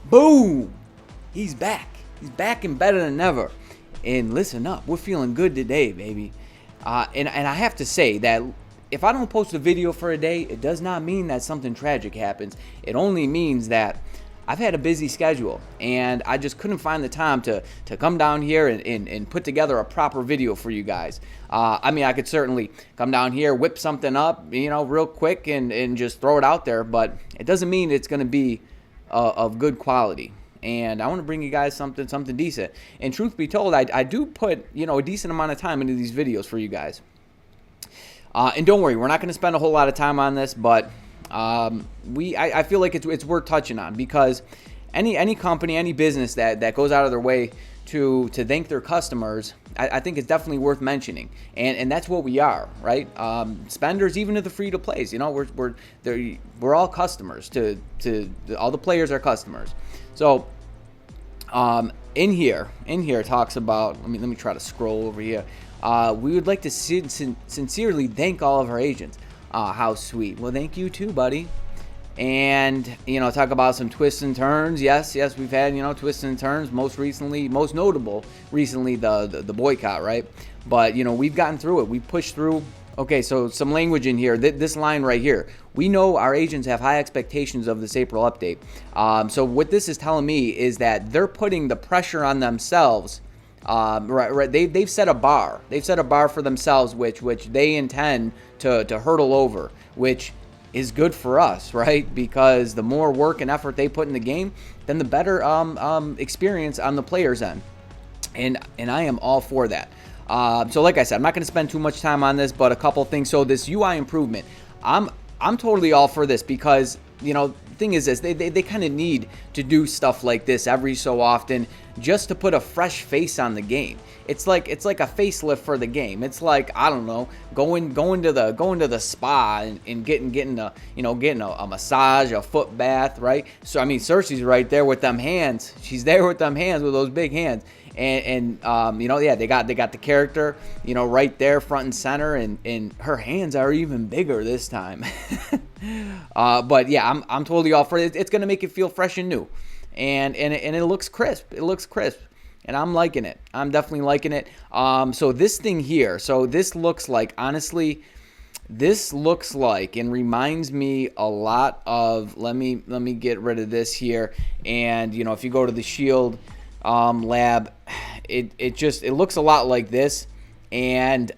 Boom! He's back. He's back and better than ever. And listen up, we're feeling good today, baby. And I have to say that if I don't post a video for a day, it does not mean that something tragic happens. It only means that I've had a busy schedule and I just couldn't find the time to come down here and put together a proper video for you guys. I mean, I could certainly come down here, whip something up, real quick and just throw it out there, but it doesn't mean it's going to be of good quality. And I want to bring you guys something decent. And truth be told, I do put a decent amount of time into these videos for you guys. And don't worry, we're not going to spend a whole lot of time on this, but I feel like it's worth touching on, because any company, any business that goes out of their way to thank their customers, I think it's definitely worth mentioning, and that's what we are, right? Spenders, even to the free to plays, we're all customers. To all the players are customers. So in here it talks about. Let me try to scroll over here. We would like to sincerely thank all of our agents. How sweet. Well, thank you too, buddy. And talk about some twists and turns. Yes, we've had twists and turns. Most notable recently the boycott, right? But we've gotten through it. We pushed through. Okay, so some language in here. This line right here. We know our agents have high expectations of this April update. So what this is telling me is that they're putting the pressure on themselves. Right. They've set a bar. They've set a bar for themselves, which they intend to hurdle over, which is good for us, right? Because the more work and effort they put in the game, then the better experience on the player's end. And I am all for that. So like I said, I'm not going to spend too much time on this, but a couple things. So this UI improvement, I'm totally all for this, because the thing is this, they kind of need to do stuff like this every so often, just to put a fresh face on the game. It's like a facelift for the game. It's like, I don't know, going to the spa and getting a massage, a foot bath, right? So I mean, Cersei's right there with them hands. She's there with them hands, with those big hands. And they got the character, right there front and center, and her hands are even bigger this time. But yeah, I'm totally all for it. It's gonna make it feel fresh and new, and it looks crisp. It looks crisp, and I'm liking it. I'm definitely liking it. So this thing here, this looks like, honestly, and reminds me a lot of. Let me get rid of this here, and if you go to the Shield lab, it looks a lot like this, and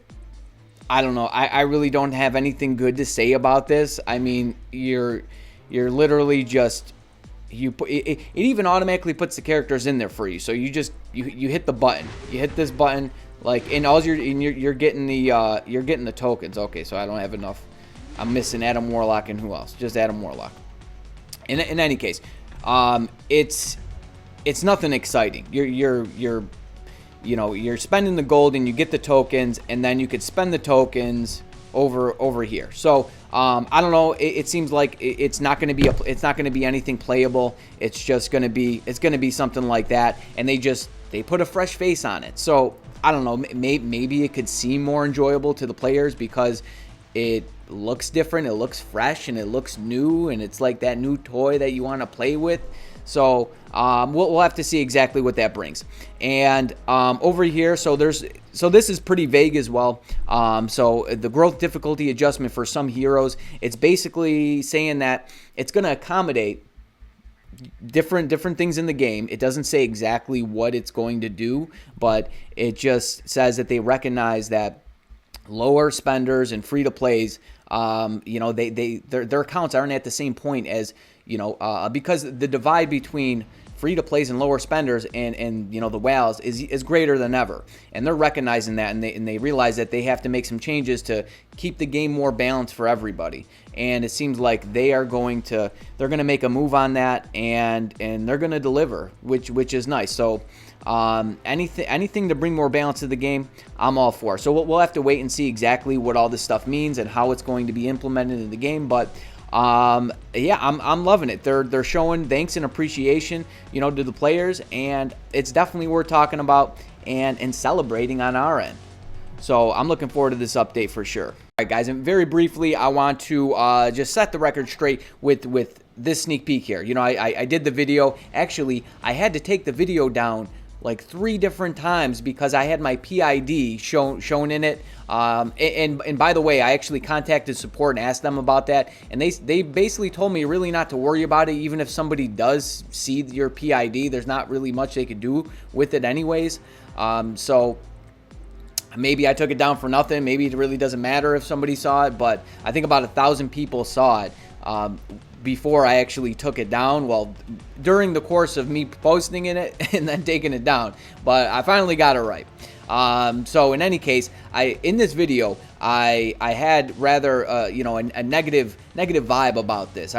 I don't know, I really don't have anything good to say about this. I mean, you're literally just, it even automatically puts the characters in there for you. So you hit the button, you hit this button, like, and all you're getting the tokens. Okay, so I don't have enough. I'm missing Adam Warlock, and who else? Just Adam Warlock. In any case, it's nothing exciting. You're spending the gold and you get the tokens, and then you could spend the tokens over here. So I don't know. It seems like it's not going to be anything playable. It's going to be something like that, and they put a fresh face on it. So I don't know. Maybe it could seem more enjoyable to the players because it looks different, it looks fresh, and it looks new, and it's like that new toy that you want to play with. So we'll have to see exactly what that brings. And over here, so this is pretty vague as well. So the growth difficulty adjustment for some heroes, it's basically saying that it's going to accommodate different things in the game. It doesn't say exactly what it's going to do, but it just says that they recognize that lower spenders and free to plays, their accounts aren't at the same point as, because the divide between free to plays and lower spenders and the whales is greater than ever, and they're recognizing that, and they realize that they have to make some changes to keep the game more balanced for everybody. And it seems like they're going to make a move on that, and they're going to deliver, which is nice. So anything to bring more balance to the game, I'm all for. So we'll have to wait and see exactly what all this stuff means and how it's going to be implemented in the game. But yeah, I'm loving it. They're showing thanks and appreciation, to the players, and it's definitely worth talking about and celebrating on our end. So I'm looking forward to this update for sure. All right, guys, and very briefly, I want to just set the record straight with this sneak peek here. You know, I did the video. Actually, I had to take the video down like 3 different times because I had my PID shown in it. And by the way, I actually contacted support and asked them about that, and they basically told me really not to worry about it. Even if somebody does see your PID, there's not really much they could do with it anyways. So maybe I took it down for nothing. Maybe it really doesn't matter if somebody saw it, but I think about 1,000 people saw it before I actually took it down. Well, during the course of me posting in it and then taking it down, but I finally got it right. So in any case, in this video, I had rather you know, a negative vibe about this.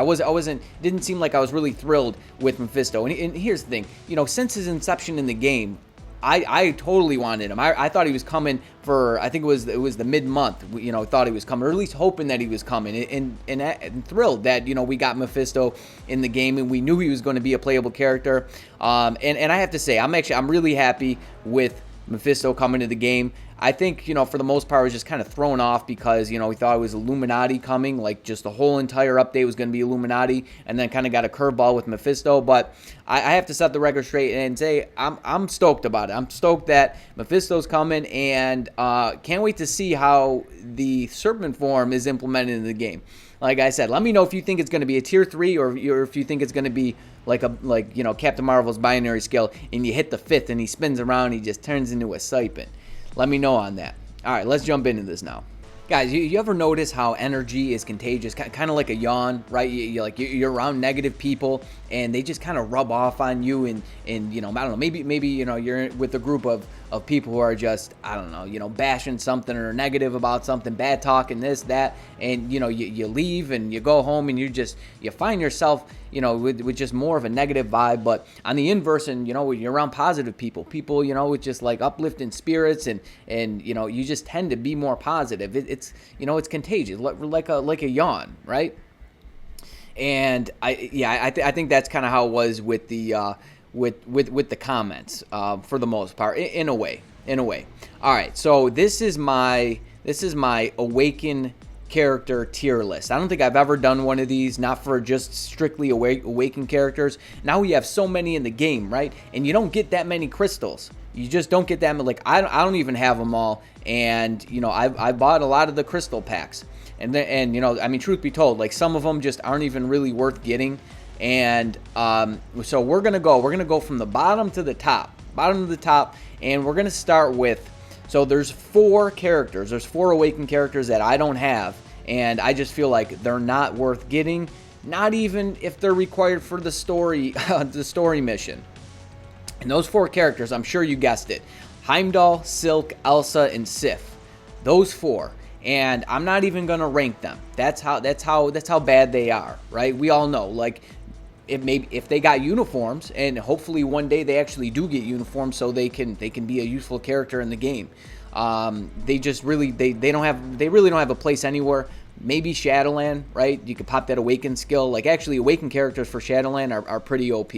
Didn't seem like I was really thrilled with Mephisto. And here's the thing, you know, since his inception in the game, I totally wanted him. I thought he was coming for, I think it was the mid-month, you know, thought he was coming, or at least hoping that he was coming, and thrilled that, you know, we got Mephisto in the game, and we knew he was going to be a playable character. And I have to say, I'm really happy with Mephisto coming to the game. I think, you know, for the most part, I was just kind of thrown off because, you know, we thought it was Illuminati coming, like just the whole entire update was going to be Illuminati, and then kind of got a curveball with Mephisto. But I have to set the record straight and say I'm stoked about it. I'm stoked that Mephisto's coming, and can't wait to see how the serpent form is implemented in the game. Like I said, let me know if you think it's going to be a tier 3 or if you think it's going to be like you know, Captain Marvel's binary scale, and you hit the 5th and he spins around and he just turns into a serpent. Let me know on that. All right, let's jump into this now. Guys, you ever notice how energy is contagious? Kind of like a yawn, right? You're around negative people, and they just kind of rub off on you, and you know, I don't know, maybe you know, you're with a group of people who are just, I don't know, you know, bashing something or negative about something, bad talking, this, that, and you know, you leave and you go home and you find yourself, you know, with just more of a negative vibe. But on the inverse, and you know, you're around positive people, you know, with just like uplifting spirits, and you know, you just tend to be more positive. It's, you know, it's contagious, like a yawn, right? And I think that's kind of how it was with the with the comments, for the most part, in a way. All right, so this is my Awaken character tier list. I don't think I've ever done one of these, not for just strictly Awaken characters. Now we have so many in the game, right? And you don't get that many crystals. You just don't get that many. Like, I don't even have them all, and you know, I bought a lot of the crystal packs, and you know, I mean, truth be told, like some of them just aren't even really worth getting. And so we're gonna go from the bottom to the top, and we're gonna start with, so there's 4 characters, there's 4 Awaken characters that I don't have, and I just feel like they're not worth getting, not even if they're required for the story the story mission. And those 4 characters, I'm sure you guessed it: Heimdall, Silk, Elsa, and Sif. Those 4. And I'm not even gonna rank them. That's how bad they are, right? We all know, like, if they got uniforms, and hopefully one day they actually do get uniforms, so they can be a useful character in the game. They just really they really don't have a place anywhere. Maybe Shadowland, right? You could pop that Awaken skill. Like, actually, Awaken characters for Shadowland are pretty OP,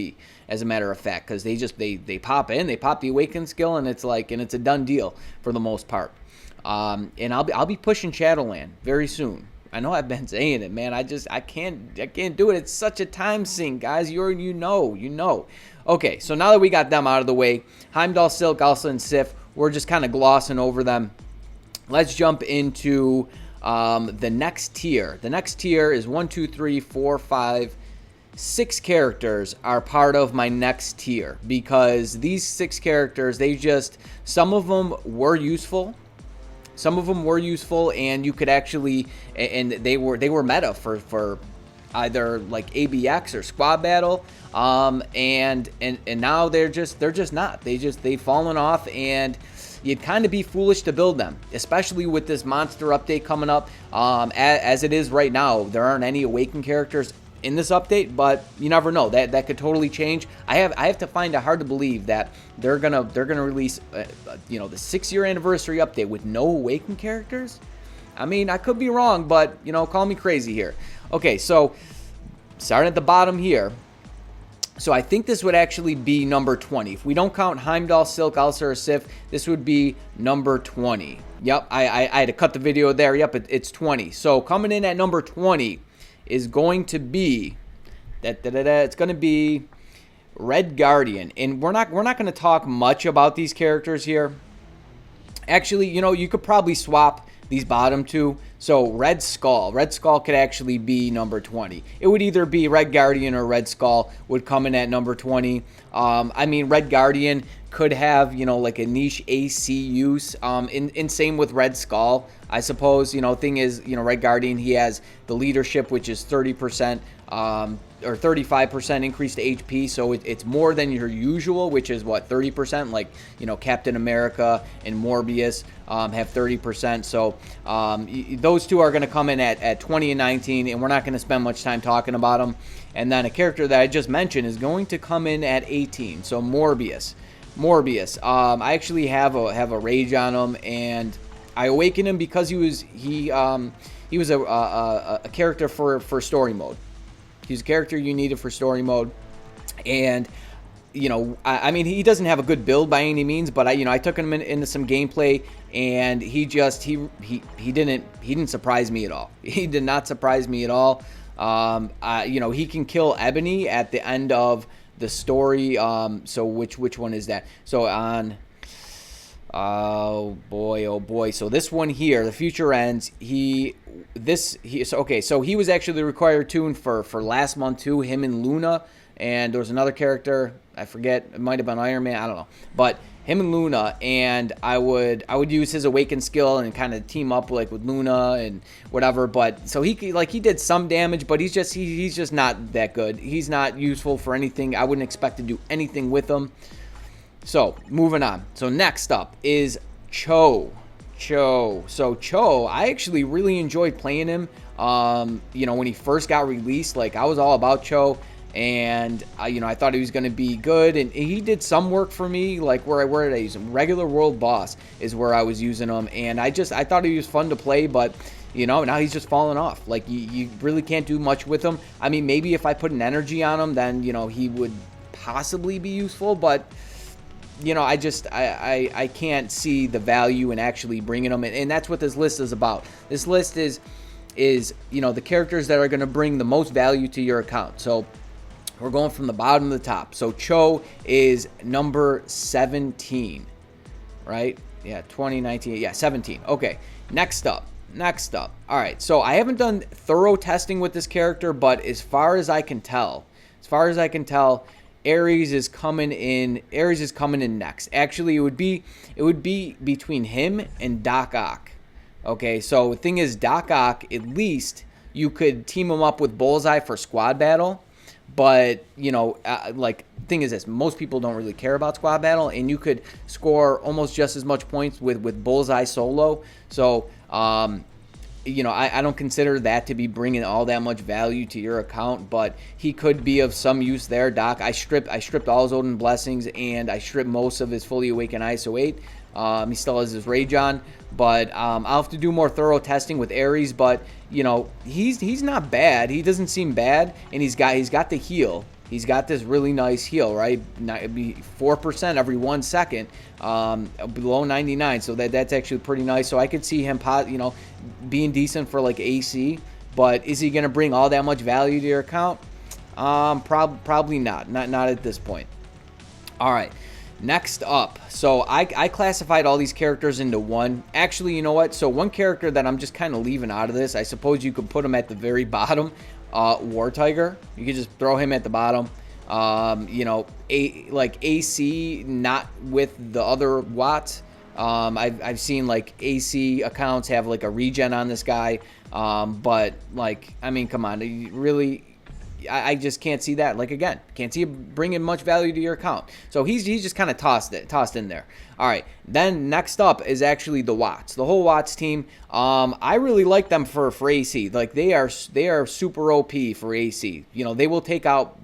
as a matter of fact, because they pop in, they pop the Awaken skill, and it's a done deal for the most part. And I'll be pushing Shadowland very soon. I know I've been saying it, man. I can't do it. It's such a time sink, guys. You know. Okay, so now that we got them out of the way, Heimdall, Silk, Elsa, and Sif, we're just kind of glossing over them. Let's jump into the next tier. The next tier is 1, 2, 3, 4, 5, 6 characters are part of my next tier, because these 6 characters, some of them were useful. And you could actually, and they were meta for either like ABX or squad battle, and now they're just not. They've fallen off, and you'd kind of be foolish to build them, especially with this monster update coming up. As it is right now, there aren't any Awaken characters in this update, but you never know. That could totally change. I have to find it hard to believe that they're gonna release you know, the 6-year anniversary update with no Awaken characters. I mean, I could be wrong, but you know, call me crazy here. Okay, so starting at the bottom here, So I think this would actually be number 20. If we don't count Heimdall, Silk, Ulcer, or Sif, this would be number 20. Yep, I had to cut the video there. Yep, it's 20. So coming in at number 20 is going to be it's going to be Red Guardian. And we're not going to talk much about these characters here. Actually, you know, you could probably swap these bottom two. So Red Skull could actually be number 20. It would either be Red Guardian or Red Skull would come in at number 20. I mean, Red Guardian could have, you know, like a niche AC use. In same with Red Skull, I suppose. You know, thing is, you know, Red Guardian, he has the leadership, which is 30%. Or 35% increased HP, so it's more than your usual, which is what, 30%? Like, you know, Captain America and Morbius have 30%. So those two are going to come in at 20 and 19, and we're not going to spend much time talking about them. And then a character that I just mentioned is going to come in at 18. So Morbius. I actually have a rage on him, and I awakened him because he was a character for story mode. He's a character you needed for story mode, and you know, I mean, he doesn't have a good build by any means, but I took him into some gameplay, and he didn't surprise me at all. He did not surprise me at all. You know, he can kill Ebony at the end of the story. So which one is that? So on. Oh boy. So this one here, The Future Ends, so he was actually the required tune for last month too, him and Luna, and there was another character, I forget, it might have been Iron Man, I don't know. But him and Luna, and I would use his Awaken skill and kind of team up like with Luna and whatever. But so he did some damage, but he's just not that good. He's not useful for anything. I wouldn't expect to do anything with him. So, moving on. So, next up is Cho. So, Cho, I actually really enjoyed playing him. You know, when he first got released, like, I was all about Cho. And, you know, I thought he was going to be good. And he did some work for me. Like, where did I use him? Regular World Boss is where I was using him. And I thought he was fun to play. But, you know, now he's just falling off. Like, you really can't do much with him. I mean, maybe if I put an energy on him, then, you know, he would possibly be useful. But... you know, I can't see the value in actually bringing them in, and that's what this list is about. This list is you know, the characters that are going to bring the most value to your account. So we're going from the bottom to the top. So Cho is number 17, right? Yeah, 2019. Yeah, 17. Okay, next up. All right, so I haven't done thorough testing with this character, but as far as I can tell, Ares is coming in next. Actually, it would be between him and Doc Ock. Okay, so the thing is, Doc Ock, at least you could team him up with Bullseye for squad battle. But, you know, like, thing is this, most people don't really care about squad battle, and you could score almost just as much points with Bullseye solo. So, you know, I don't consider that to be bringing all that much value to your account, but he could be of some use there. Doc, I stripped all his Odin blessings, and I stripped most of his fully awakened ISO 8. He still has his rage on, but I'll have to do more thorough testing with Ares. But you know, he's not bad. He doesn't seem bad, and he's got the heal. He's got this really nice heal, right? It'd be 4% every 1 second, below 99. So that's actually pretty nice. So I could see him, you know, being decent for like AC. But is he going to bring all that much value to your account? Probably not. Not at this point. All right. Next up, so I classified all these characters into one. Actually, you know what? So one character that I'm just kind of leaving out of this, I suppose you could put him at the very bottom. War Tiger. You could just throw him at the bottom. You know, like AC, not with the other Watts. I've seen like AC accounts have like a regen on this guy. But like, I mean, come on, really. I just can't see that. Like, again, can't see it bringing much value to your account. So he's just kind of tossed in there. All right. Then next up is actually the Watts, the whole Watts team. I really like them for AC. Like, they are super OP for AC. You know, they will take out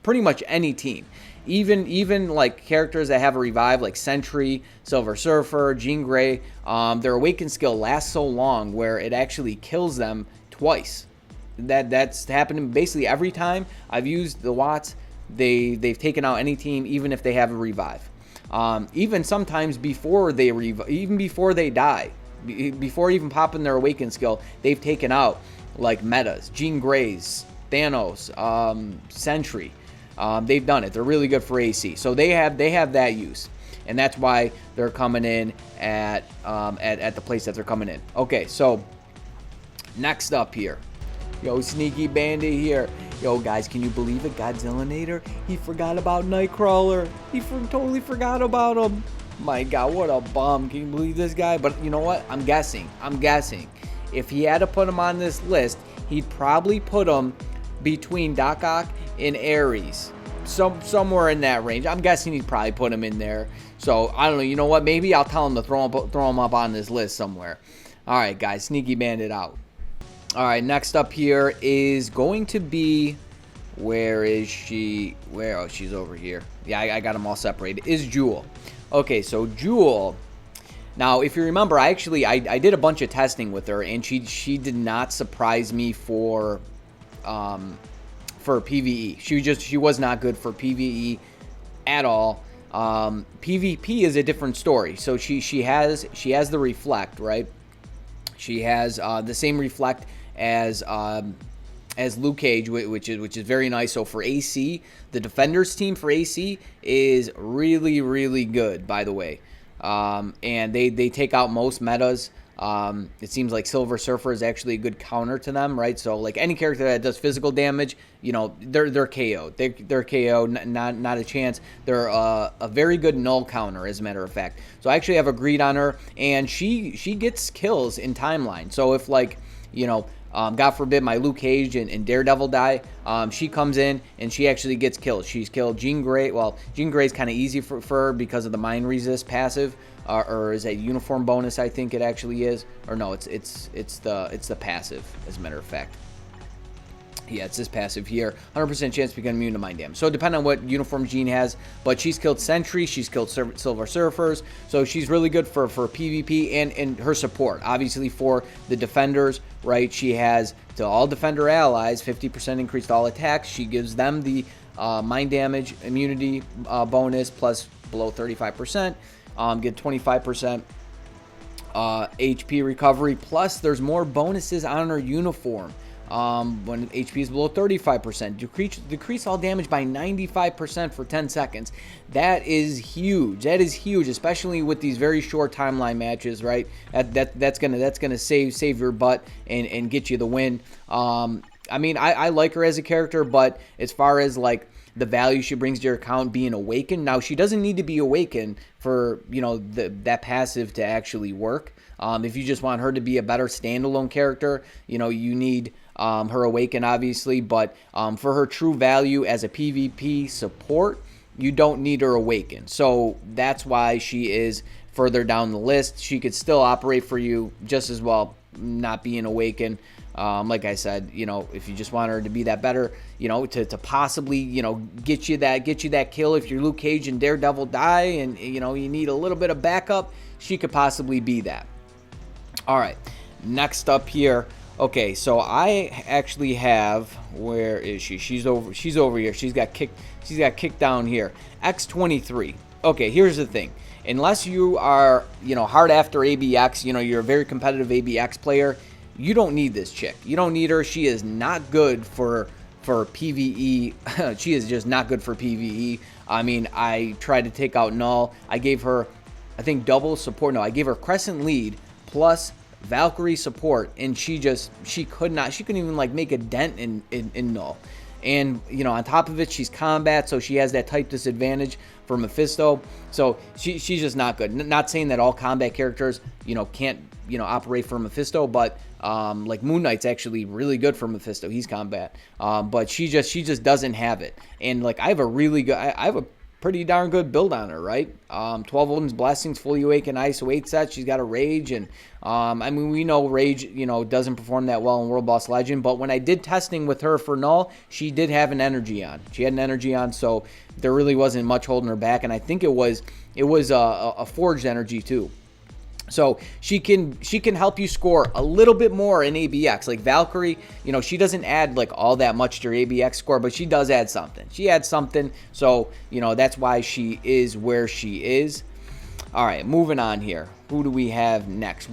pretty much any team. Even like characters that have a revive, like Sentry, Silver Surfer, Jean Grey. Their Awaken skill lasts so long where it actually kills them twice. That's happened basically every time I've used the Watts. they've taken out any team, even if they have a revive. Even sometimes before they even before they die, before even popping their Awaken skill, they've taken out like metas, Jean Greys, Thanos, Sentry. They've done it. They're really good for AC. So they have that use, and that's why they're coming in at the place that they're coming in. Okay, so next up here, yo, Sneaky Bandit here. Yo, guys, can you believe it? Godzillanator, he forgot about Nightcrawler. He totally forgot about him. My God, what a bum. Can you believe this guy? But you know what? I'm guessing. If he had to put him on this list, he'd probably put him between Doc Ock and Ares. Somewhere in that range. I'm guessing he'd probably put him in there. So, I don't know. You know what? Maybe I'll tell him to throw him up on this list somewhere. All right, guys. Sneaky Bandit out. All right, next up here is going to be, where is she? Oh, she's over here. Yeah, I got them all separated. Is Jewel. Okay, so Jewel. Now, if you remember, I did a bunch of testing with her, and she did not surprise me for PvE. She was not good for PvE at all. PvP is a different story. So she has the reflect, right? She has the same reflect as Luke Cage, which is very nice. So for AC, the Defenders team for AC is really, really good, by the way. And they take out most metas. It seems like Silver Surfer is actually a good counter to them, right? So like any character that does physical damage, you know, they're KO'd. They're KO'd, not a chance. They're a very good null counter, as a matter of fact. So I actually have a greed on her, and she gets kills in timeline. So if, like, you know, God forbid my Luke Cage and Daredevil die, she comes in and she actually gets killed. She's killed Jean Grey. Well, Jean Grey's kind of easy for her because of the Mind Resist passive, or is that uniform bonus? I think it actually is. Or no, it's the passive, as a matter of fact. Yeah, it's this passive here. 100% chance to become immune to mind damage. So depending on what uniform Jean has, but she's killed Sentry, she's killed Silver Surfers, so she's really good for PvP and her support. Obviously for the Defenders, right? She has to all Defender allies 50% increase to all attacks. She gives them the mind damage immunity bonus plus below 35%. Get 25% HP recovery. Plus there's more bonuses on her uniform. When HP is below 35%, decrease all damage by 95% for 10 seconds. That is huge. That is huge, especially with these very short timeline matches, right? That's gonna save your butt and get you the win. I mean, I like her as a character, but as far as like the value she brings to your account being Awakened, now she doesn't need to be Awakened for, you know, that passive to actually work. If you just want her to be a better standalone character, you know, you need her Awaken, obviously, but for her true value as a PvP support, you don't need her Awaken. So that's why she is further down the list. She could still operate for you just as well, not being Awaken. Like I said, you know, if you just want her to be that better, you know, to possibly, you know, get you that kill if your Luke Cage and Daredevil die, and you know you need a little bit of backup, she could possibly be that. All right, next up here. Okay, so I actually have, where is she? She's over here. She's got kicked down here. X23. Okay, here's the thing. Unless you are, you know, hard after ABX, you know, you're a very competitive ABX player, you don't need this chick. You don't need her. She is not good for PvE. She is just not good for PvE. I mean, I tried to take out Null. I gave her, I think, double support. No, I gave her Crescent Lead plus Valkyrie support, and she couldn't even like make a dent in Null. And you know, on top of it, she's combat, so she has that type disadvantage for Mephisto. So she's just not good. Not saying that all combat characters, you know, can't, you know, operate for Mephisto, but like Moon Knight's actually really good for Mephisto. He's combat, but she just doesn't have it. And like I have a pretty darn good build on her, right? 12 Odin's Blessings, fully Awakened ISO 8 set. She's got a Rage, and I mean, we know Rage, you know, doesn't perform that well in World Boss Legend, but when I did testing with her for Null, she did have an energy on. She had an energy on, so there really wasn't much holding her back, and I think it was a forged energy too. So she can help you score a little bit more in ABX. Like Valkyrie, you know, she doesn't add like all that much to her ABX score, but she does add something. She adds something. So, you know, that's why she is where she is. All right, moving on here. Who do we have next?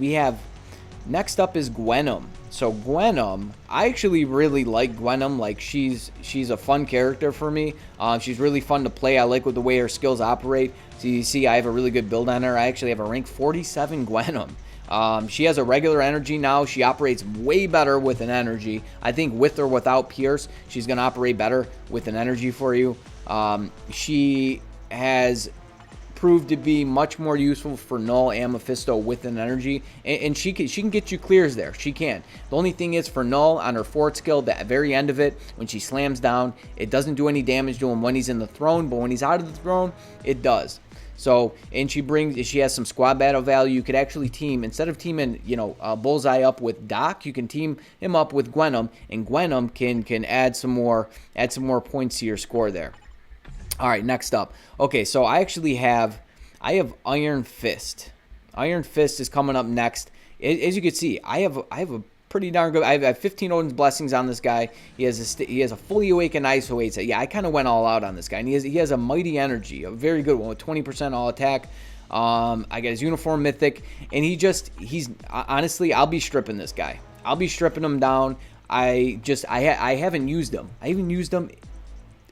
Next up is Gwenham. So Gwenham, I actually really like Gwenham. Like she's a fun character for me. She's really fun to play. I like the way her skills operate. So you see, I have a really good build on her. I actually have a rank 47 Gwenham. She has a regular energy now. She operates way better with an energy. I think with or without Pierce, she's going to operate better with an energy for you. She has proved to be much more useful for Null and Mephisto with an energy, and she can get you clears there. She can. The only thing is for Null on her forward skill, the very end of it, when she slams down, it doesn't do any damage to him when he's in the throne, but when he's out of the throne, it does. So, and she has some squad battle value. You could actually team, instead of teaming, you know, Bullseye up with Doc, you can team him up with Gwenham, and Gwenham can add some more points to your score there. All right, next up. Okay, so I have Iron Fist. Iron Fist is coming up next. As you can see, I have a pretty darn good. I have 15 Odin's Blessings on this guy. He has a fully awakened ISO 8 set. Yeah, I kind of went all out on this guy. And he has a mighty energy, a very good one with 20% all attack. I got his uniform mythic, and he's honestly, I'll be stripping this guy. I'll be stripping him down. I haven't used him. I haven't used him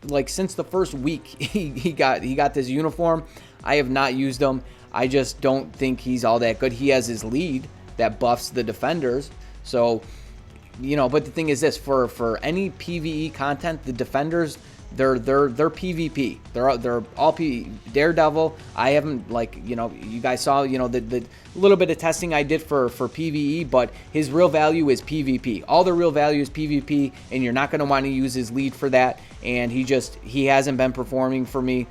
like since the first week he got this uniform. I have not used him. I just don't think he's all that good. He has his lead that buffs the defenders. So, you know, but the thing is this, for any PvE content, the defenders, they're PvP. They're all Daredevil. I haven't, like, you know, you guys saw, you know, the little bit of testing I did for PvE, but his real value is PvP. All the real value is PvP, and you're not going to want to use his lead for that. And he hasn't been performing for me.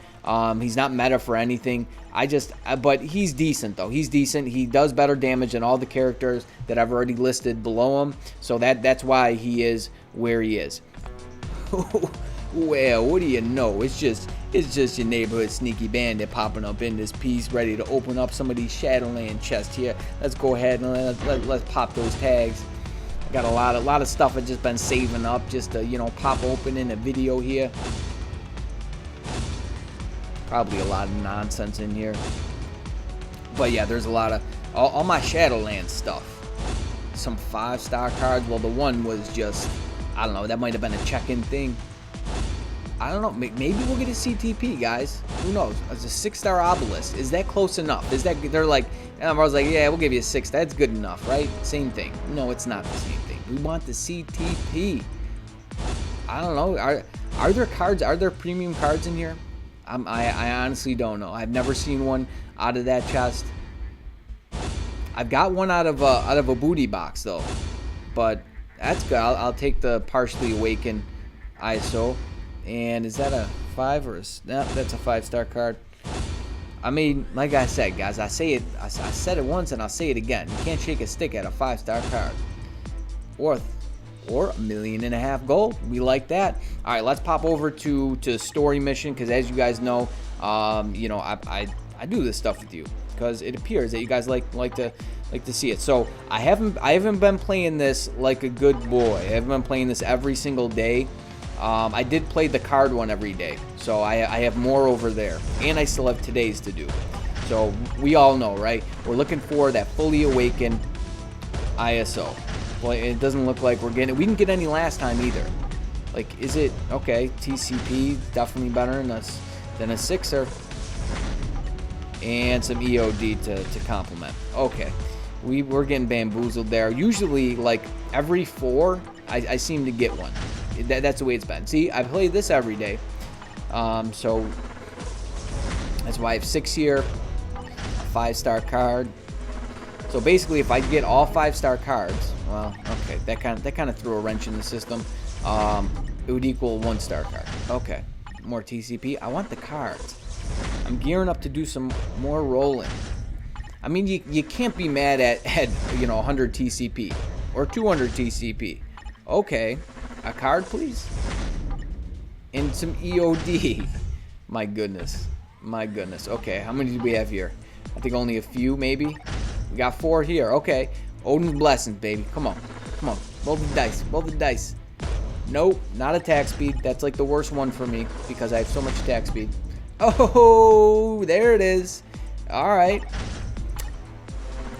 He's not meta for anything. But he's decent though. He's decent. He does better damage than all the characters that I've already listed below him. So that's why he is where he is. Well, what do you know? It's just your neighborhood sneaky bandit popping up in this piece, ready to open up some of these Shadowland chests here. Let's go ahead and let's pop those tags. I got a lot of stuff I've just been saving up just to, you know, pop open in a video here. Probably a lot of nonsense in here, but yeah, there's a lot of all my Shadowland stuff. Some 5-star cards. Well, the one was just, I don't know, that might have been a check-in thing. I don't know. Maybe we'll get a CTP, guys. Who knows? It's a 6-star obelisk. Is that close enough? Is that, they're like, and I was like, yeah, we'll give you a 6. That's good enough, right? Same thing. No, it's not the same thing. We want the CTP. I don't know. Are there cards? Are there premium cards in here? I honestly don't know. I've never seen one out of that chest. I've got one out of a booty box though, but that's good. I'll take the partially awakened ISO. And is that a 5 or a? No, that's a 5-star card. I mean, like I said, guys, I said it once and I'll say it again. You can't shake a stick at a 5-star card. Or $1.5 million gold. We like that. All right, let's pop over to story mission, because as you guys know, you know, I do this stuff with you because it appears that you guys like to see it. So I haven't been playing this like a good boy. I haven't been playing this every single day. I did play the card one every day, so I have more over there, and I still have today's to do. So we all know, right? We're looking for that fully awakened ISO. Well, it doesn't look like we're getting it. We didn't get any last time either. Like, is it okay? TCP definitely better than a 6er, and some EOD to complement. Okay, we're getting bamboozled there. Usually, like every 4, I seem to get one. That's the way it's been. See, I play this every day, so that's why I have 6 here, a 5-star card. So basically, if I get all 5-star cards, well, okay, that kind of threw a wrench in the system. It would equal a 1-star card. Okay, more TCP. I want the cards. I'm gearing up to do some more rolling. I mean, you can't be mad at you know, 100 TCP or 200 TCP. Okay, a card, please, and some EOD. My goodness. Okay, how many do we have here? I think only a few, maybe. We got 4 here. Okay. Odin's Blessings, baby. Come on. Come on. Roll the dice. Roll the dice. Nope. Not attack speed. That's like the worst one for me because I have so much attack speed. Oh, there it is. All right.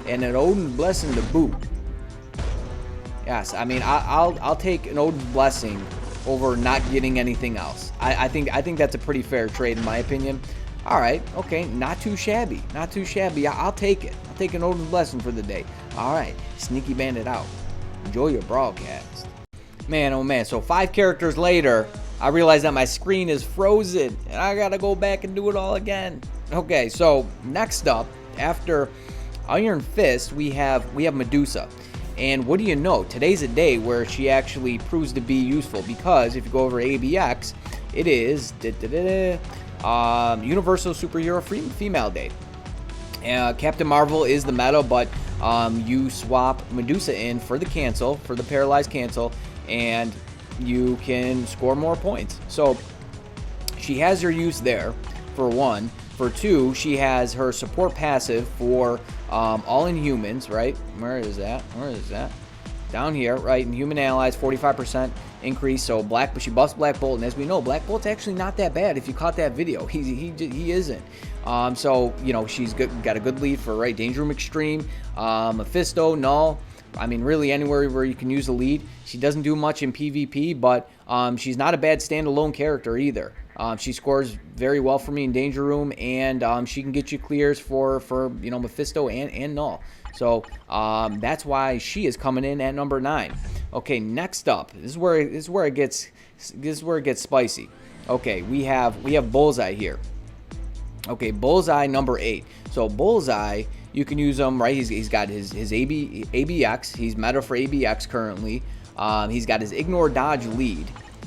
And an Odin's Blessing to boot. Yes, I mean, I'll take an Odin's Blessing over not getting anything else. I think that's a pretty fair trade in my opinion. All right, okay, not too shabby, not too shabby. I'll take it. I'll take an Odin's Blessing for the day. All right, Sneaky Bandit out. Enjoy your broadcast. Man, oh man, so 5 characters later, I realize that my screen is frozen, and I gotta go back and do it all again. Okay, so next up, after Iron Fist, we have Medusa. And what do you know? Today's a day where she actually proves to be useful because if you go over ABX, it is Universal Superhero Female Day. Captain Marvel is the meta, but you swap Medusa in for the cancel, for the paralyzed cancel, and you can score more points. So she has her use there, for 1. For 2, she has her support passive for all Inhumans, right? Where is that? Where is that? Down here, right? Inhuman allies, 45% increase. So she buffs Black Bolt, and as we know, Black Bolt's actually not that bad. If you caught that video, he isn't. So you know she's got a good lead for right Danger Room Extreme, Mephisto, Null. I mean, really anywhere where you can use a lead. She doesn't do much in PvP, but she's not a bad standalone character either. She scores very well for me in Danger Room, and she can get you clears for you know Mephisto and Null. So that's why she is coming in at number 9. Okay, next up, this is where it gets spicy. Okay, we have Bullseye here. Okay, Bullseye number 8. So Bullseye, you can use him, right? He's got his ABX. He's meta for ABX currently. He's got his Ignore Dodge lead.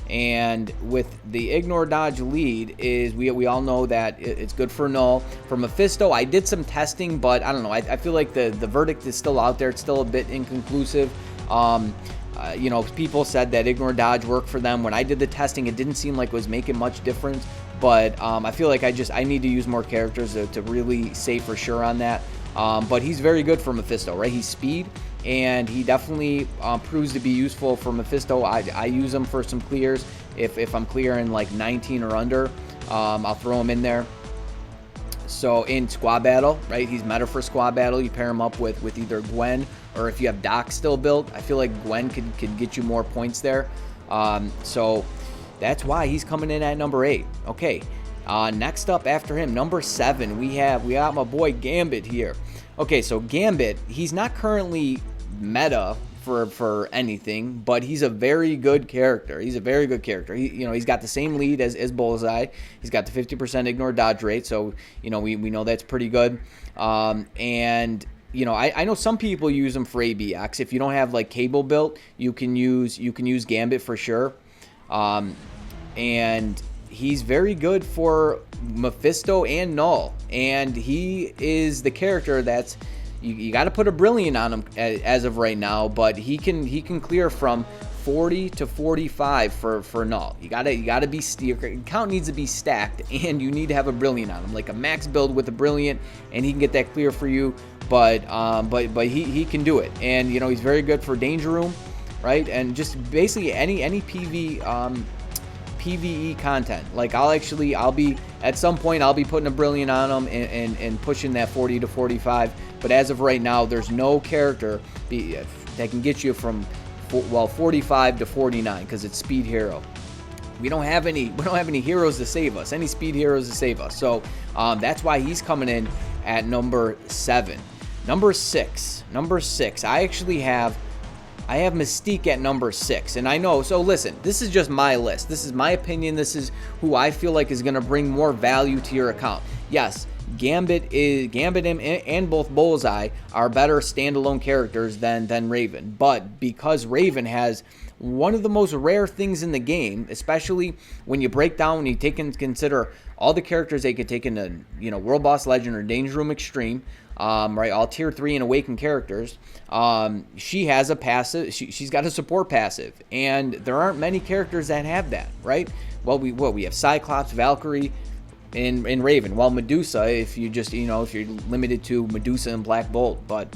And with the Ignore Dodge lead is we all know that it's good for Null. For Mephisto, I did some testing, but I don't know. I feel like the verdict is still out there. It's still a bit inconclusive. You know, people said that Ignore Dodge worked for them. When I did the testing, it didn't seem like it was making much difference. But I feel like I need to use more characters to really say for sure on that. But he's very good for Mephisto, right? He's speed, and he definitely proves to be useful for Mephisto. I use him for some clears. If I'm clearing like 19 or under, I'll throw him in there. So in squad battle, right? He's meta for squad battle. You pair him up with either Gwen, or if you have Doc still built, I feel like Gwen could get you more points there. So that's why he's coming in at number 8. Okay. Next up after him, number 7, we got my boy Gambit here. Okay, so Gambit, he's not currently meta for anything, but he's a very good character. He's a very good character. He's got the same lead as Bullseye. He's got the 50% ignore dodge rate, so we know that's pretty good. And I know some people use him for ABX. If you don't have like Cable built, you can use Gambit for sure. And he's very good for Mephisto and Null, and he is the character that's you got to put a brilliant on him as of right now, but he can clear from 40 to 45 for Null. You gotta be your count needs to be stacked, and you need to have a brilliant on him, like a max build with a brilliant, and he can get that clear for you. But he can do it, and he's very good for Danger Room, right? And just basically any PvE content. Like I'll be at some point I'll be putting a brilliant on them and pushing that 40 to 45. But as of right now, there's no character that can get you from 45 to 49 because it's speed hero. We don't have any heroes to save us, any speed heroes to save us. So that's why he's coming in at number 7. Number 6. I have Mystique at number 6, and I know, so listen, this is just my list. This is my opinion. This is who I feel like is going to bring more value to your account. Yes, Gambit and both Bullseye are better standalone characters than Raven, but because Raven has one of the most rare things in the game, especially when you break down, when you take into consider all the characters they could take into, World Boss Legend or Danger Room Extreme, right, all tier 3 and Awaken characters. She has a passive. She's got a support passive, and there aren't many characters that have that, right? Well, we have Cyclops, Valkyrie, in Raven. Well, Medusa, if you just, if you're limited to Medusa and Black Bolt, but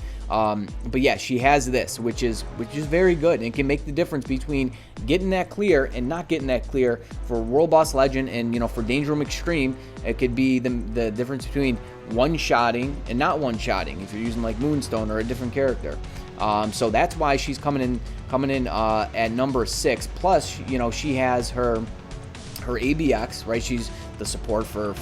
yeah, she has this, which is very good, and it can make the difference between getting that clear and not getting that clear for World Boss Legend, and for Danger Room Extreme. It could be the difference between one-shotting and not one-shotting if you're using like Moonstone or a different character. So that's why she's coming in at number 6. Plus, she has her ABX, right? She's the support for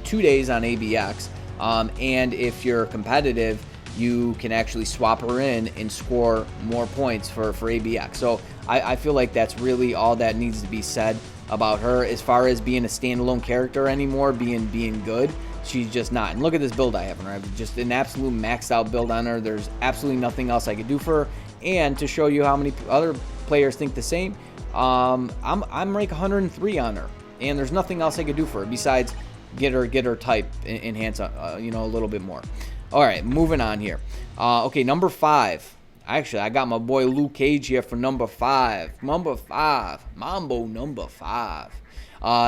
2 days on ABX. And if you're competitive, you can actually swap her in and score more points for ABX. So I feel like that's really all that needs to be said about her as far as being a standalone character anymore, being good. She's just not. And look at this build I have on her. I have just an absolute maxed out build on her. There's absolutely nothing else I could do for her. And to show you how many other players think the same, I'm rank 103 on her, and there's nothing else I could do for her besides get her type enhance a little bit more. All right, moving on here. Okay, number 5. Actually, I got my boy Luke Cage here for number 5. Mambo number 5.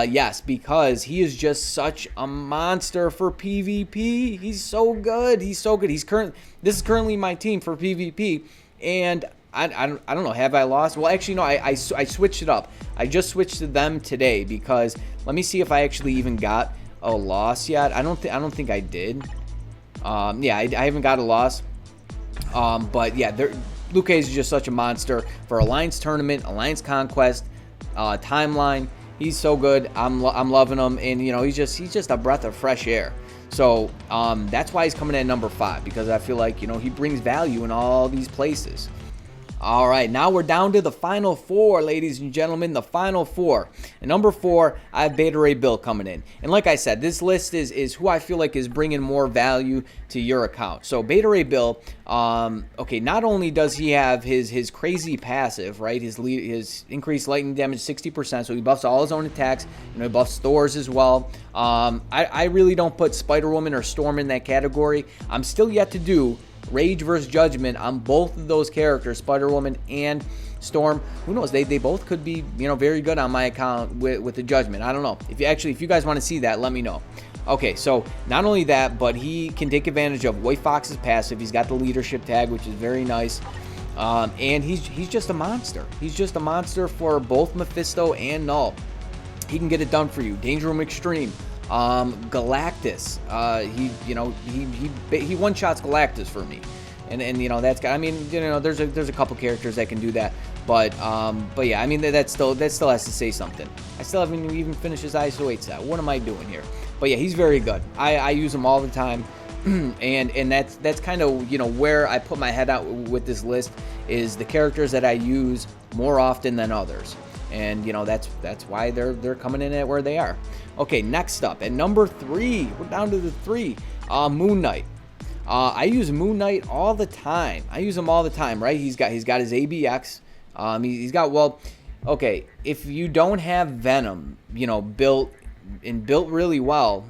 Yes, because he is just such a monster for PvP. He's so good. This is currently my team for PvP, and I don't know. Have I lost? Well, actually, no. I switched it up. I just switched to them today because let me see if I actually even got a loss yet. I don't think I did. Yeah, I haven't got a loss. But yeah, Luke Cage is just such a monster for Alliance Tournament, Alliance Conquest, Timeline. He's so good. I'm loving him, and he's just a breath of fresh air. So that's why he's coming in at number 5, because I feel like he brings value in all these places. All right, now we're down to the final 4, ladies and gentlemen, the final 4. And number 4, I have Beta Ray Bill coming in. And like I said, this list is who I feel like is bringing more value to your account. So Beta Ray Bill, okay, not only does he have his crazy passive, right, his increased lightning damage 60%, so he buffs all his own attacks, he buffs Thor's as well. I really don't put Spider-Woman or Storm in that category. I'm still yet to do Rage versus Judgment on both of those characters, Spider-Woman and Storm. Who knows? They both could be very good on my account with the Judgment. I don't know. If you guys want to see that, let me know. Okay, so not only that, but he can take advantage of White Fox's passive. He's got the leadership tag, which is very nice. And he's just a monster. He's just a monster for both Mephisto and Null. He can get it done for you. Danger Room Extreme. Galactus, he one shots Galactus for me, and that's, I mean, there's a couple characters that can do that, but yeah, I mean, that still has to say something. I still haven't even finished his ISO 8 set. What am I doing here? But yeah, he's very good. I use him all the time. and that's kind of where I put my head out with this list, is the characters that I use more often than others. And that's why they're coming in at where they are. Okay, next up at number 3, we're down to the 3. Moon Knight. I use Moon Knight all the time. I use him all the time, right? He's got his ABX. He's got, okay, if you don't have Venom, built really well,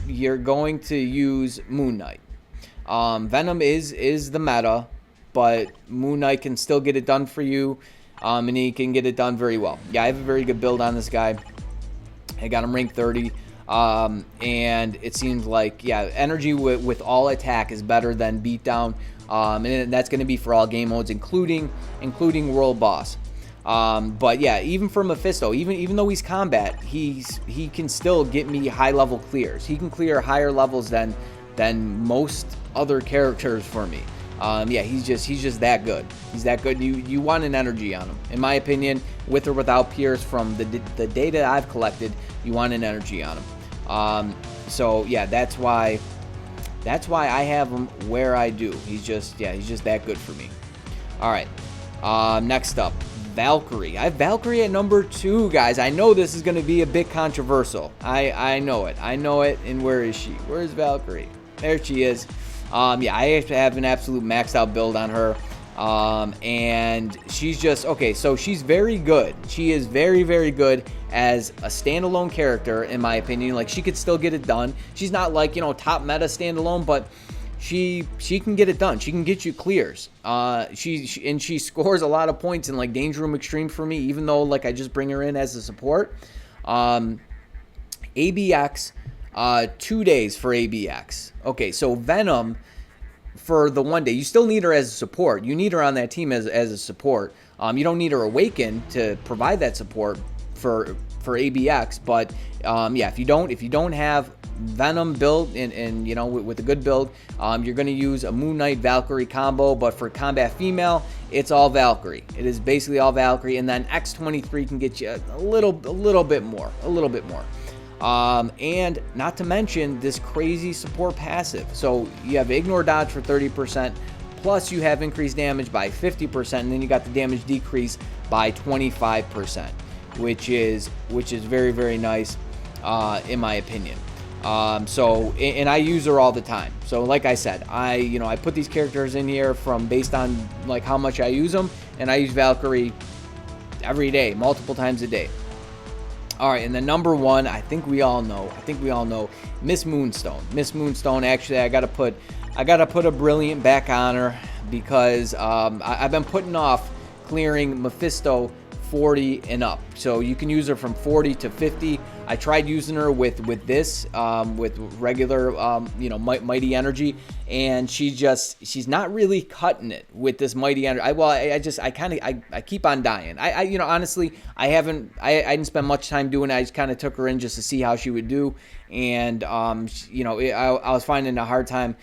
you're going to use Moon Knight. Venom is the meta, but Moon Knight can still get it done for you. And he can get it done very well. Yeah, I have a very good build on this guy. I got him ranked 30. And it seems like, yeah, energy with all attack is better than beatdown. And that's going to be for all game modes, including World Boss. But yeah, even for Mephisto, even though he's combat, he can still get me high level clears. He can clear higher levels than most other characters for me. Yeah, he's just that good. He's that good. You want an energy on him, in my opinion, with or without Pierce. From the data I've collected, you want an energy on him. So yeah, that's why I have him where I do. He's just that good for me. All right. Next up, Valkyrie. I have Valkyrie at number 2, guys. I know this is going to be a bit controversial. I know it. And where is she? Where is Valkyrie? There she is. Yeah, I have an absolute maxed out build on her. And she's just, okay, so she's very good. She is very, very good as a standalone character, in my opinion. Like, she could still get it done. She's not like, top meta standalone, but she can get it done. She can get you clears. She scores a lot of points in like Danger Room Extreme for me, even though like I just bring her in as a support. ABX 2 days for ABX. Okay, so Venom for the 1 day. You still need her as a support. You need her on that team as a support. You don't need her Awaken to provide that support for ABX. But yeah, if you don't have Venom build and you know with a good build, you're going to use a Moon Knight Valkyrie combo. But for combat female, it's all Valkyrie. It is basically all Valkyrie, and then X23 can get you a little bit more. And not to mention this crazy support passive. So you have Ignore Dodge for 30%, plus you have increased damage by 50%, and then you got the damage decrease by 25%, which is very, very nice in my opinion. And I use her all the time. So like I said, I put these characters in here based on like how much I use them, and I use Valkyrie every day, multiple times a day. All right, and then number one, I think we all know, Miss Moonstone. Miss Moonstone, actually, I gotta put a brilliant back on her because I've been putting off clearing Mephisto 40 and up. So you can use her from 40 to 50. I tried using her with this, with regular, mighty energy, and she's not really cutting it with this mighty energy. I keep on dying. Honestly, I didn't spend much time doing it. I just kind of took her in just to see how she would do, and I was finding it a hard time,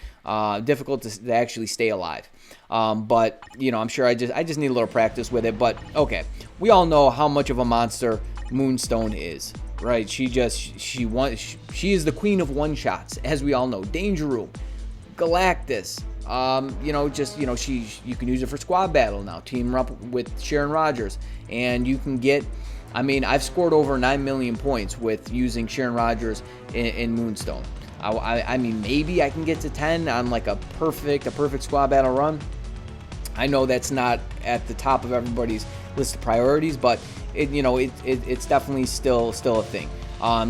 difficult to actually stay alive. But I'm sure I just need a little practice with it. But okay, we all know how much of a monster Moonstone is, right? She is the queen of one shots, as we all know. Danger Room, Galactus, you can use it for squad battle now. Team her up with Sharon Rogers, and you can get. I've scored over 9 million points with using Sharon Rogers in Moonstone. Maybe I can get to 10 on like a perfect squad battle run. I know that's not at the top of everybody's list of priorities, but it's definitely still a thing.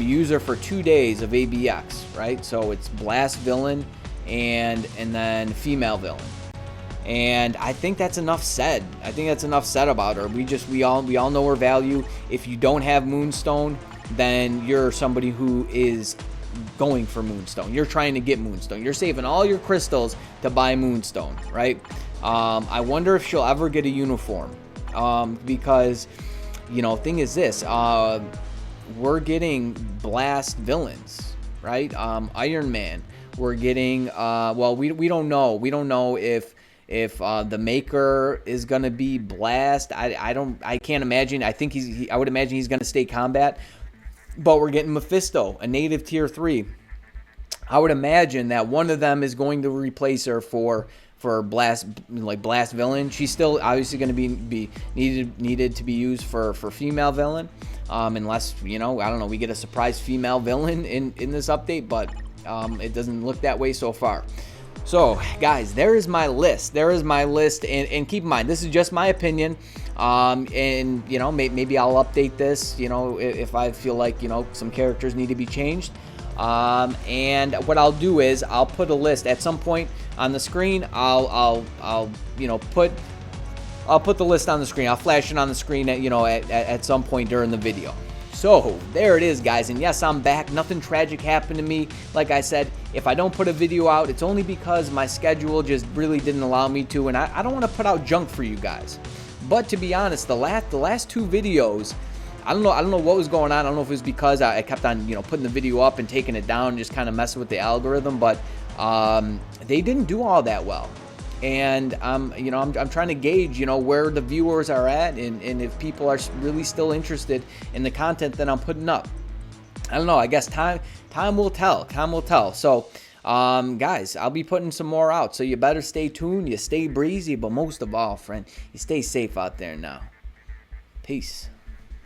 Use her for 2 days of ABX, right? So it's Blast Villain and then Female Villain. And I think that's enough said. About her. We all know her value. If you don't have Moonstone, then you're somebody who is going for Moonstone. You're trying to get Moonstone. You're saving all your crystals to buy Moonstone, right? I wonder if she'll ever get a uniform. Because, thing is this, we're getting Blast villains, right? Iron Man. We're getting, we don't know. We don't know if the Maker is going to be Blast. I can't imagine. I would imagine he's going to stay combat. But we're getting Mephisto, a native tier 3. I would imagine that one of them is going to replace her for Blast Villain. She's still obviously going to be needed to be used for female villain, unless I don't know, we get a surprise female villain in this update, but it doesn't look that way so far. So guys, there is my list. And keep in mind, this is just my opinion. And maybe I'll update this, if I feel like, some characters need to be changed. And what I'll do is I'll put a list at some point on the screen. I'll put the list on the screen. I'll flash it on the screen at some point during the video. So there it is, guys, and yes, I'm back. Nothing tragic happened to me. Like I said, if I don't put a video out, it's only because my schedule just really didn't allow me to, and I don't want to put out junk for you guys. But to be honest, the last 2 videos, I don't know what was going on. I don't know if it was because I kept on putting the video up and taking it down and just kind of messing with the algorithm, but they didn't do all that well. And I'm trying to gauge where the viewers are at and if people are really still interested in the content that I'm putting up. I don't know. I guess time will tell. So guys, I'll be putting some more out, so you better stay tuned. You stay breezy, but most of all, friend, you stay safe out there now. Peace.